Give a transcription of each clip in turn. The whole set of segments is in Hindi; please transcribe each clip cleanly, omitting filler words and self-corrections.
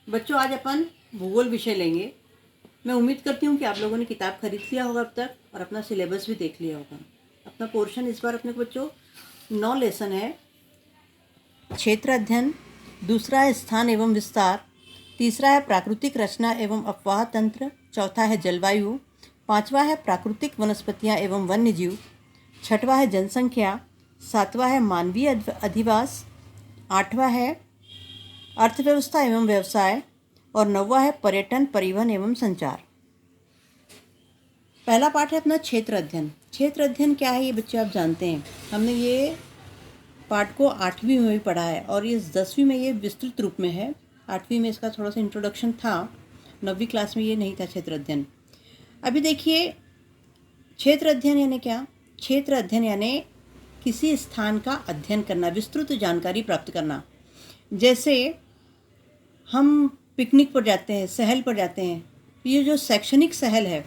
बच्चों, आज अपन भूगोल विषय लेंगे। मैं उम्मीद करती हूँ कि आप लोगों ने किताब खरीद लिया होगा अब तक और अपना सिलेबस भी देख लिया होगा। अपना पोर्शन इस बार अपने बच्चों 9 लेसन है। क्षेत्र अध्ययन, दूसरा है स्थान एवं विस्तार, तीसरा है प्राकृतिक रचना एवं अपवाह तंत्र, चौथा है जलवायु, पांचवा है प्राकृतिक वनस्पतियाँ एवं वन्य जीव, छठवां है जनसंख्या, सातवां है मानवीय अधिवास, आठवां है अर्थव्यवस्था एवं व्यवसाय और नौवां है पर्यटन, परिवहन एवं संचार। पहला पाठ है अपना क्षेत्र अध्ययन। क्षेत्र अध्ययन क्या है ये बच्चे आप जानते हैं। हमने ये पाठ को 8वीं में भी पढ़ा है और ये 10वीं में ये विस्तृत रूप में है। 8वीं में इसका थोड़ा सा इंट्रोडक्शन था, 9वीं क्लास में ये नहीं था क्षेत्र अध्ययन। अभी देखिए, क्षेत्र अध्ययन यानी क्या? क्षेत्र अध्ययन यानी किसी स्थान का अध्ययन करना, विस्तृत जानकारी प्राप्त करना। जैसे हम पिकनिक पर जाते हैं, सहल पर जाते हैं, ये जो शैक्षणिक सहल है,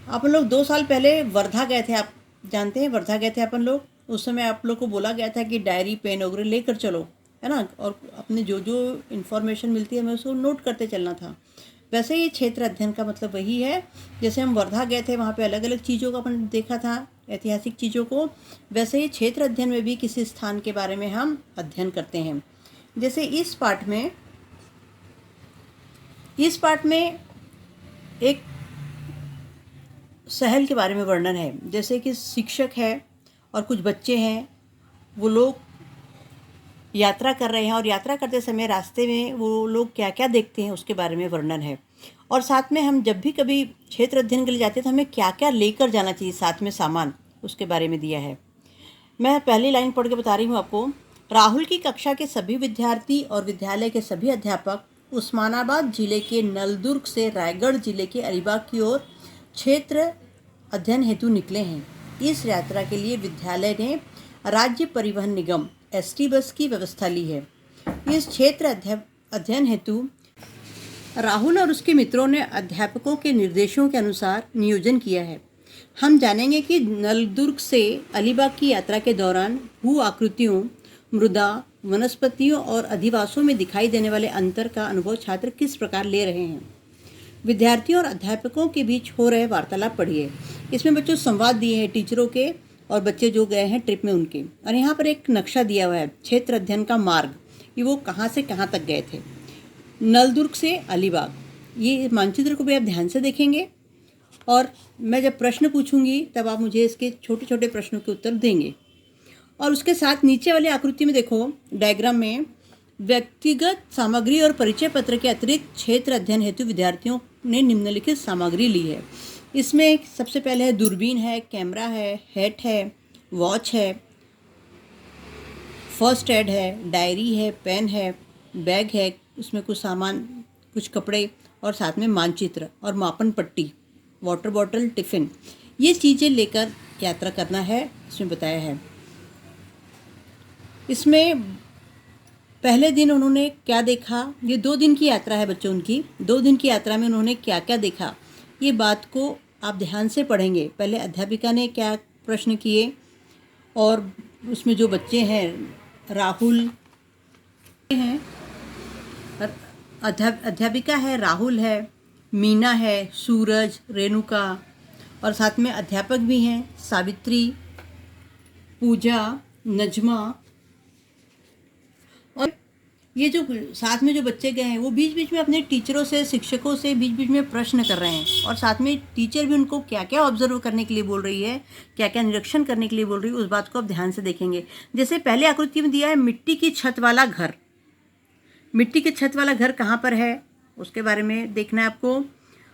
आप लोग 2 साल पहले वर्धा गए थे, आप जानते हैं वर्धा गए थे अपन लोग। उस समय आप लोग को बोला गया था कि डायरी पेन वगैरह लेकर चलो, है ना, और अपने जो जो इन्फॉर्मेशन मिलती है हमें उसको नोट करते चलना था। वैसे ही क्षेत्र अध्ययन का मतलब वही है। जैसे हम वर्धा गए थे, वहाँ पे अलग अलग चीज़ों का अपन देखा था, ऐतिहासिक चीज़ों को, वैसे ही क्षेत्र अध्ययन में भी किसी स्थान के बारे में हम अध्ययन करते हैं। जैसे इस पाठ में एक शहर के बारे में वर्णन है। जैसे कि शिक्षक है और कुछ बच्चे हैं, वो लोग यात्रा कर रहे हैं और यात्रा करते समय रास्ते में वो लोग क्या क्या देखते हैं उसके बारे में वर्णन है। और साथ में हम जब भी कभी क्षेत्र अध्ययन के लिए जाते हैं तो हमें क्या क्या लेकर जाना चाहिए साथ में सामान, उसके बारे में दिया है। मैं पहली लाइन पढ़ के बता रही हूँ आपको। राहुल की कक्षा के सभी विद्यार्थी और विद्यालय के सभी अध्यापक उस्मानाबाद जिले के नलदुर्ग से रायगढ़ जिले के अलीबाग की ओर क्षेत्र अध्ययन हेतु निकले हैं। इस यात्रा के लिए विद्यालय ने राज्य परिवहन निगम एसटी बस की व्यवस्था ली है। इस क्षेत्र अध्ययन हेतु राहुल और उसके मित्रों ने अध्यापकों के निर्देशों के अनुसार नियोजन किया है। हम जानेंगे कि नलदुर्ग से अलीबाग की यात्रा के दौरान भू आकृतियों, मृदा, वनस्पतियों और अधिवासों में दिखाई देने वाले अंतर का अनुभव छात्र किस प्रकार ले रहे हैं। विद्यार्थियों और अध्यापकों के बीच हो रहे वार्तालाप पढ़िए। इसमें बच्चों संवाद दिए हैं टीचरों के और बच्चे जो गए हैं ट्रिप में उनके। और यहाँ पर एक नक्शा दिया हुआ है क्षेत्र अध्ययन का मार्ग, कि वो कहाँ से कहाँ तक गए थे। नलदुर्ग से अलीबाग, ये मानचित्र को भी आप ध्यान से देखेंगे और मैं जब प्रश्न पूछूंगी तब आप मुझे इसके छोटे छोटे प्रश्नों के उत्तर देंगे। और उसके साथ नीचे वाली आकृति में देखो, डायग्राम में व्यक्तिगत सामग्री और परिचय पत्र के अतिरिक्त क्षेत्र अध्ययन हेतु विद्यार्थियों ने निम्नलिखित सामग्री ली है। इसमें सबसे पहले है दूरबीन है, कैमरा है, हैट है, वॉच है, फर्स्ट एड है, डायरी है, पेन है, बैग है, उसमें कुछ सामान, कुछ कपड़े और साथ में मानचित्र और मापन पट्टी, वाटर बॉटल, टिफ़िन, ये चीज़ें लेकर यात्रा करना है, इसमें बताया है। इसमें पहले दिन उन्होंने क्या देखा, ये 2 दिन की यात्रा है बच्चों उनकी। 2 दिन की यात्रा में उन्होंने क्या क्या देखा, ये बात को आप ध्यान से पढ़ेंगे। पहले अध्यापिका ने क्या प्रश्न किए और उसमें जो बच्चे हैं, राहुल हैं, अध्यापिका है, राहुल है, मीना है, सूरज, रेणुका और साथ में अध्यापक भी हैं, सावित्री, पूजा, नजमा। और ये जो साथ में जो बच्चे गए हैं वो बीच बीच में अपने टीचरों से, शिक्षकों से बीच बीच में प्रश्न कर रहे हैं और साथ में टीचर भी उनको क्या क्या ऑब्जर्व करने के लिए बोल रही है, क्या क्या निरीक्षण करने के लिए बोल रही है, उस बात को आप ध्यान से देखेंगे। जैसे पहले आकृति में दिया है मिट्टी की छत वाला घर। मिट्टी की छत वाला घर कहाँ पर है उसके बारे में देखना है आपको।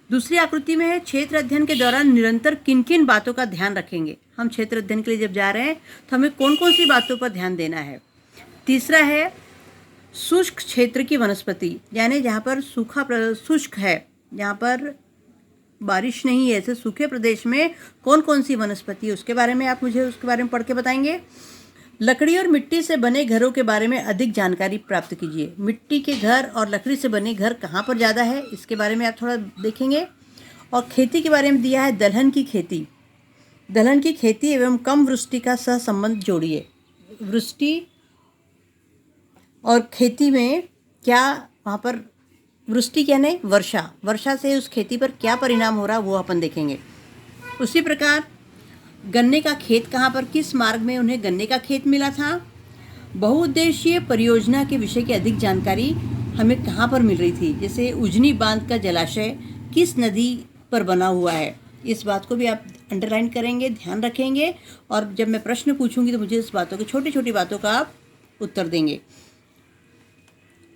दूसरी आकृति में है क्षेत्र अध्ययन के दौरान निरंतर किन किन बातों का ध्यान रखेंगे। हम क्षेत्र अध्ययन के लिए जब जा रहे हैं तो हमें कौन कौन सी बातों पर ध्यान देना है। तीसरा है शुष्क क्षेत्र की वनस्पति, यानी जहाँ पर शुष्क है, जहाँ पर बारिश नहीं है, ऐसे सूखे प्रदेश में कौन कौन सी वनस्पति है उसके बारे में आप मुझे उसके बारे में पढ़ के बताएंगे। लकड़ी और मिट्टी से बने घरों के बारे में अधिक जानकारी प्राप्त कीजिए। मिट्टी के घर और लकड़ी से बने घर कहाँ पर ज़्यादा है इसके बारे में आप थोड़ा देखेंगे। और खेती के बारे में दिया है दलहन की खेती। दलहन की खेती एवं कम वृष्टि का सहसंबंध जोड़िए। वृष्टि और खेती में क्या वहाँ पर वृष्टि यानी वर्षा, वर्षा से उस खेती पर क्या परिणाम हो रहा है वो अपन देखेंगे। उसी प्रकार गन्ने का खेत कहाँ पर, किस मार्ग में उन्हें गन्ने का खेत मिला था। बहुउद्देशीय परियोजना के विषय की अधिक जानकारी हमें कहाँ पर मिल रही थी, जैसे उजनी बांध का जलाशय किस नदी पर बना हुआ है, इस बात को भी आप अंडरलाइन करेंगे, ध्यान रखेंगे। और जब मैं प्रश्न पूछूंगी तो मुझे इस बातों की छोटी छोटी बातों का आप उत्तर देंगे।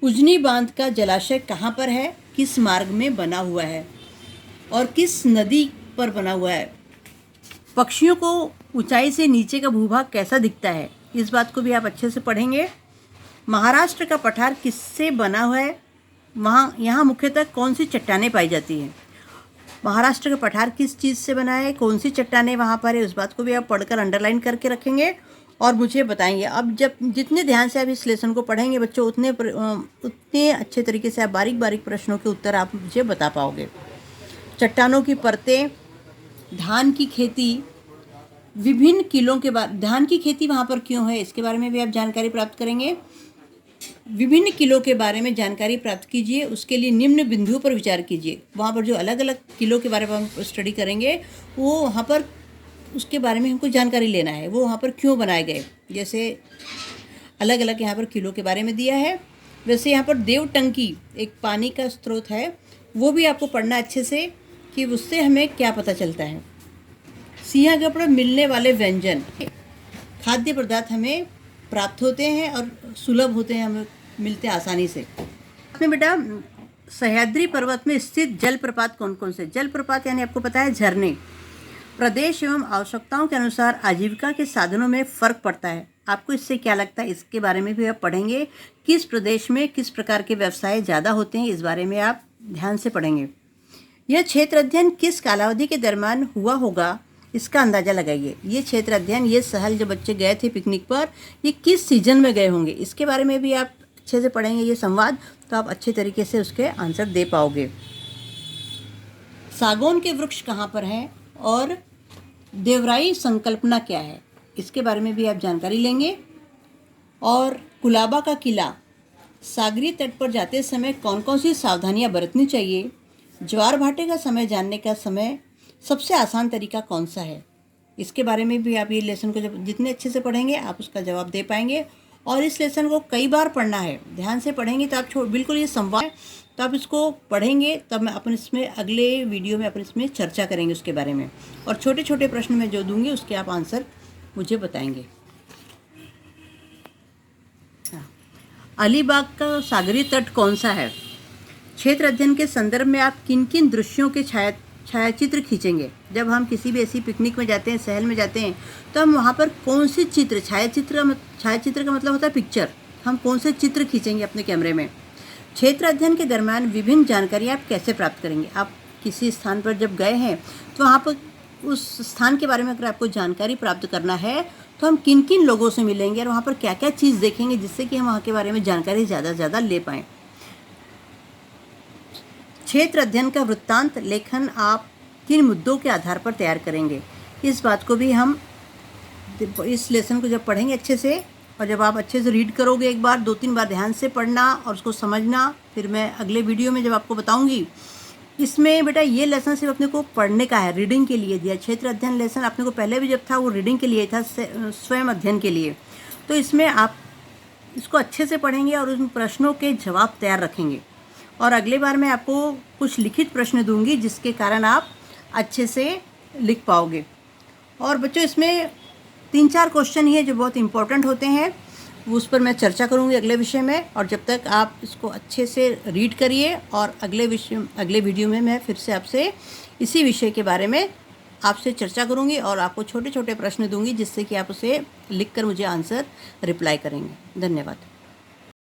उजनी बांध का जलाशय कहाँ पर है, किस मार्ग में बना हुआ है और किस नदी पर बना हुआ है। पक्षियों को ऊंचाई से नीचे का भूभाग कैसा दिखता है, इस बात को भी आप अच्छे से पढ़ेंगे। महाराष्ट्र का पठार किससे बना हुआ है, यहाँ मुख्यतः कौन सी चट्टानें पाई जाती हैं। महाराष्ट्र का पठार किस चीज़ से बना है, कौन सी चट्टानें वहाँ पर है, उस बात को भी आप पढ़कर अंडरलाइन करके रखेंगे और मुझे बताएंगे। अब जब जितने ध्यान से आप इस लेसन को पढ़ेंगे बच्चों, उतने अच्छे तरीके से आप बारीक बारीक प्रश्नों के उत्तर आप मुझे बता पाओगे। चट्टानों की परतें, धान की खेती, विभिन्न किलों के बाद धान की खेती वहाँ पर क्यों है, इसके बारे में भी आप जानकारी प्राप्त करेंगे। विभिन्न किलो के बारे में जानकारी प्राप्त कीजिए, उसके लिए निम्न बिंदुओं पर विचार कीजिए। वहाँ पर जो अलग अलग किलो के बारे में हम स्टडी करेंगे वो वहाँ पर उसके बारे में हमको जानकारी लेना है, वो वहाँ पर क्यों बनाए गए। जैसे अलग अलग यहाँ पर किलो के बारे में दिया है। वैसे यहाँ पर देवटंकी एक पानी का स्रोत है, वो भी आपको पढ़ना अच्छे से कि उससे हमें क्या पता चलता है। सिंहगढ़ पर मिलने वाले व्यंजन, खाद्य पदार्थ हमें प्राप्त होते हैं और सुलभ होते हैं, हमें मिलते हैं आसानी से। आपने बेटा सह्याद्री पर्वत में स्थित जलप्रपात कौन कौन से, जलप्रपात यानी आपको पता है झरने। प्रदेश एवं आवश्यकताओं के अनुसार आजीविका के साधनों में फ़र्क पड़ता है, आपको इससे क्या लगता है, इसके बारे में भी आप पढ़ेंगे। किस प्रदेश में किस प्रकार के व्यवसाय ज़्यादा होते हैं, इस बारे में आप ध्यान से पढ़ेंगे। यह क्षेत्र अध्ययन किस कालावधि के दरम्यान हुआ होगा, इसका अंदाज़ा लगाइए। ये क्षेत्र अध्ययन, ये सहल जो बच्चे गए थे पिकनिक पर, ये किस सीजन में गए होंगे, इसके बारे में भी आप अच्छे से पढ़ेंगे। ये संवाद तो आप अच्छे तरीके से उसके आंसर दे पाओगे। सागौन के वृक्ष कहाँ पर हैं और देवराई संकल्पना क्या है, इसके बारे में भी आप जानकारी लेंगे। और कुलाबा का किला, सागरीय तट पर जाते समय कौन कौन सी सावधानियाँ बरतनी चाहिए। ज्वार भाटे का समय जानने का समय सबसे आसान तरीका कौन सा है, इसके बारे में भी आप ये लेसन को जब जितने अच्छे से पढ़ेंगे आप उसका जवाब दे पाएंगे। और इस लेसन को कई बार पढ़ना है, ध्यान से पढ़ेंगे तो आप बिल्कुल ये संवाद, तो आप इसको पढ़ेंगे तब मैं अपन इसमें अगले वीडियो में अपन इसमें चर्चा करेंगे उसके बारे में। और छोटे छोटे प्रश्न मैं जो दूंगी उसके आप आंसर मुझे बताएंगे। अलीबाग का सागरीय तट कौन सा है। क्षेत्र अध्ययन के संदर्भ में आप किन किन दृश्यों के छायाचित्र खींचेंगे। जब हम किसी भी ऐसी पिकनिक में जाते हैं, शहर में जाते हैं, तो हम वहाँ पर कौन से चित्र, छायाचित्र का मतलब होता है पिक्चर, हम कौन से चित्र खींचेंगे अपने कैमरे में। क्षेत्र अध्ययन के दरम्यान विभिन्न जानकारी आप कैसे प्राप्त करेंगे। आप किसी स्थान पर जब गए हैं तो वहाँ पर उस स्थान के बारे में अगर आपको जानकारी प्राप्त करना है तो हम किन किन लोगों से मिलेंगे और वहाँ पर क्या क्या चीज़ देखेंगे जिससे कि हम वहाँ के बारे में जानकारी ज़्यादा से ज़्यादा ले पाएँ। क्षेत्र अध्ययन का वृत्तांत लेखन आप किन मुद्दों के आधार पर तैयार करेंगे, इस बात को भी हम इस लेसन को जब पढ़ेंगे अच्छे से, और जब आप अच्छे से रीड करोगे एक बार 2-3 बार ध्यान से पढ़ना और उसको समझना, फिर मैं अगले वीडियो में जब आपको बताऊंगी। इसमें बेटा ये लेसन सिर्फ अपने को पढ़ने का है, रीडिंग के लिए दिया। क्षेत्र अध्ययन लेसन अपने को पहले भी जब था वो रीडिंग के लिए था, स्वयं अध्ययन के लिए। तो इसमें आप इसको अच्छे से पढ़ेंगे और उन प्रश्नों के जवाब तैयार रखेंगे। और अगले बार मैं आपको कुछ लिखित प्रश्न दूंगी जिसके कारण आप अच्छे से लिख पाओगे। और बच्चों इसमें 3-4 क्वेश्चन ही है जो बहुत इंपॉर्टेंट होते हैं, उस पर मैं चर्चा करूंगी अगले विषय में। और जब तक आप इसको अच्छे से रीड करिए और अगले वीडियो में मैं फिर से आपसे इसी विषय के बारे में आपसे चर्चा करूंगी और आपको छोटे छोटे प्रश्न दूंगी जिससे कि आप उसे लिखकर मुझे आंसर रिप्लाई करेंगे। धन्यवाद।